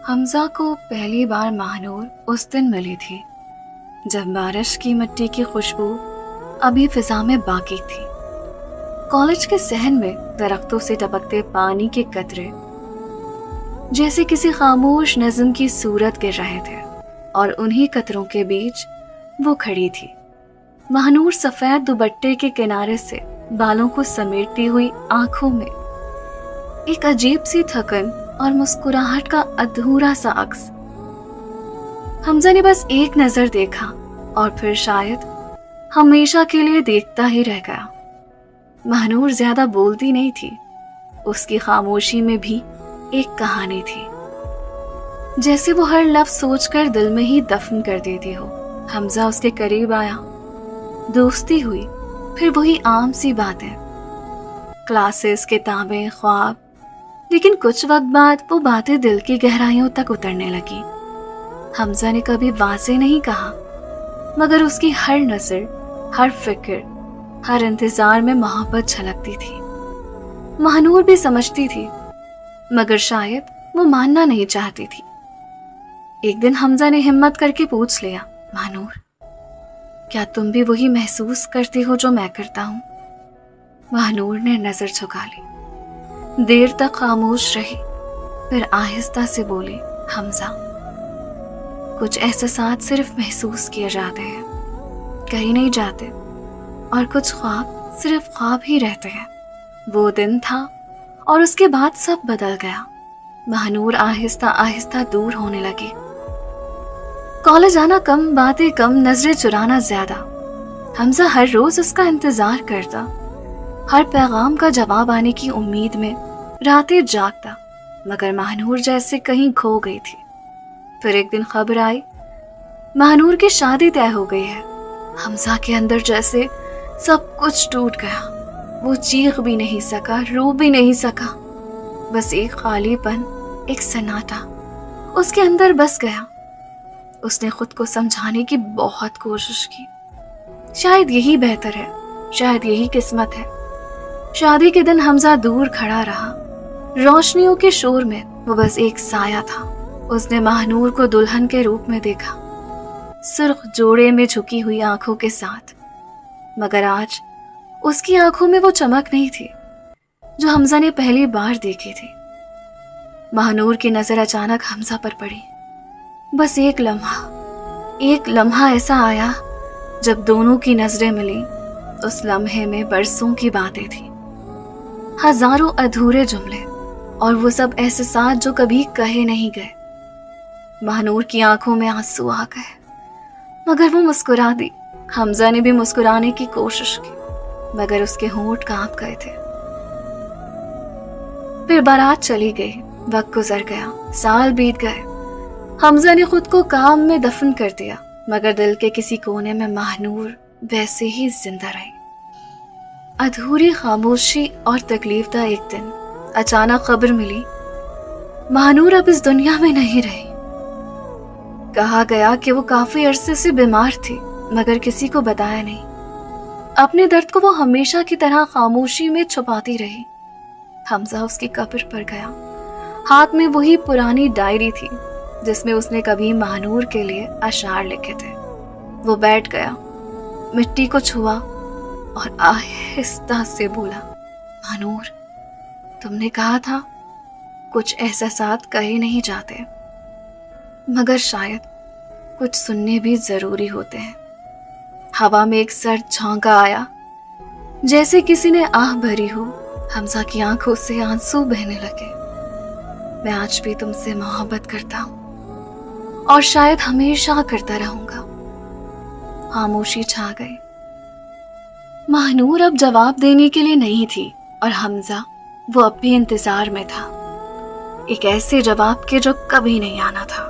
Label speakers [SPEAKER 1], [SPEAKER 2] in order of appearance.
[SPEAKER 1] हमजा को पहली बार महानूर उस दिन मिली थी जब बारिश की मिट्टी की खुशबू अभी फिजा में बाकी थी। कॉलेज के सहन में दरख्तों से टपकते पानी के कतरे जैसे किसी खामोश नज़्म की सूरत गिर रहे थे और उन्हीं कतरों के बीच वो खड़ी थी। महानूर सफेद दुपट्टे के किनारे से बालों को समेटती हुई आंखों में एक अजीब सी थकन और मुस्कुराहट का अधूरा सा अक्स। हमजा ने बस एक नजर देखा और फिर शायद हमेशा के लिए देखता ही रह गया। महानूर ज्यादा बोलती नहीं थी, उसकी खामोशी में भी एक कहानी थी, जैसे वो हर लफ्ज सोचकर दिल में ही दफन कर देती हो। हमजा उसके करीब आया, दोस्ती हुई, फिर वही आम सी बातें, क्लासेस, किताबें, ख्वाब। लेकिन कुछ वक्त बाद वो बातें दिल की गहराइयों तक उतरने लगी। हमजा ने कभी वाज़ेह नहीं कहा, मगर उसकी हर नजर, हर फिक्र, हर इंतजार में मोहब्बत झलकती थी। महानूर भी समझती थी, मगर शायद वो मानना नहीं चाहती थी। एक दिन हमजा ने हिम्मत करके पूछ लिया, महानूर, क्या तुम भी वही महसूस करती हो जो मैं करता हूँ? महानूर ने नजर झुका ली, देर तक खामोश रही, फिर आहिस्ता से बोली, हमजा, कुछ एहसास सिर्फ महसूस किए जाते हैं, कहीं नहीं जाते, और कुछ ख्वाब सिर्फ ख्वाब ही रहते हैं। वो दिन था और उसके बाद सब बदल गया। महानूर आहिस्ता आहिस्ता दूर होने लगी। कॉलेज आना कम, बातें कम, नजरें चुराना ज्यादा। हमजा हर रोज उसका इंतजार करता, हर पैगाम का जवाब आने की उम्मीद में रातें जागता, मगर महानूर जैसे कहीं खो गई थी। फिर एक दिन खबर आई, महानूर की शादी तय हो गई है। हमजा के अंदर जैसे सब कुछ टूट गया। वो चीख भी नहीं सका, रो भी नहीं सका, बस एक खालीपन, एक सन्नाटा उसके अंदर बस गया। उसने खुद को समझाने की बहुत कोशिश की, शायद यही बेहतर है, शायद यही किस्मत है। शादी के दिन हमजा दूर खड़ा रहा, रोशनियों के शोर में वो बस एक साया था। उसने महानूर को दुल्हन के रूप में देखा, सुर्ख जोड़े में झुकी हुई आंखों के साथ, मगर आज उसकी आंखों में वो चमक नहीं थी जो हमजा ने पहली बार देखी थी। महानूर की नजर अचानक हमजा पर पड़ी। बस एक लम्हा ऐसा आया जब दोनों की नजरें मिली। उस लम्हे में बरसों की बातें थी, हजारों अधूरे जुमले, और वो सब एहसास जो कभी कहे नहीं गए। महानूर की आंखों में आंसू आ गए, मगर वो मुस्कुरा दी। हमजा ने भी मुस्कुराने की कोशिश की, मगर उसके होंठ कांप गए थे। फिर बारात चली गई, वक्त गुजर गया, साल बीत गए। हमजा ने खुद को काम में दफन कर दिया, मगर दिल के किसी कोने में महानूर वैसे ही जिंदा रही। अधूरी खामोशी और तकलीफ था। एक दिन अचानक खबर मिली, महानूर अब इस दुनिया में नहीं रही। कहा गया कि वो काफी अरसे से बीमार थी, मगर किसी को बताया नहीं। अपने दर्द को वो हमेशा की तरह खामोशी में छुपाती रही। हमजा उसकी कब्र पर गया, हाथ में वही पुरानी डायरी थी जिसमें उसने कभी महानूर के लिए अशार लिखे थे। वो बैठ गया, मिट्टी को छुआ और आहिस्ता से बोला, महानूर, तुमने कहा था कुछ एहसास कहे नहीं जाते, मगर शायद कुछ सुनने भी जरूरी होते हैं। हवा में एक सर्द झोंका आया, जैसे किसी ने आह भरी हो। हमजा की आंखों से आंसू बहने लगे। मैं आज भी तुमसे मोहब्बत करता हूँ और शायद हमेशा करता रहूंगा। खामोशी छा गई। महानूर अब जवाब देने के लिए नहीं थी और हमजा वो अब भी इंतजार में था, एक ऐसे जवाब के जो कभी नहीं आना था।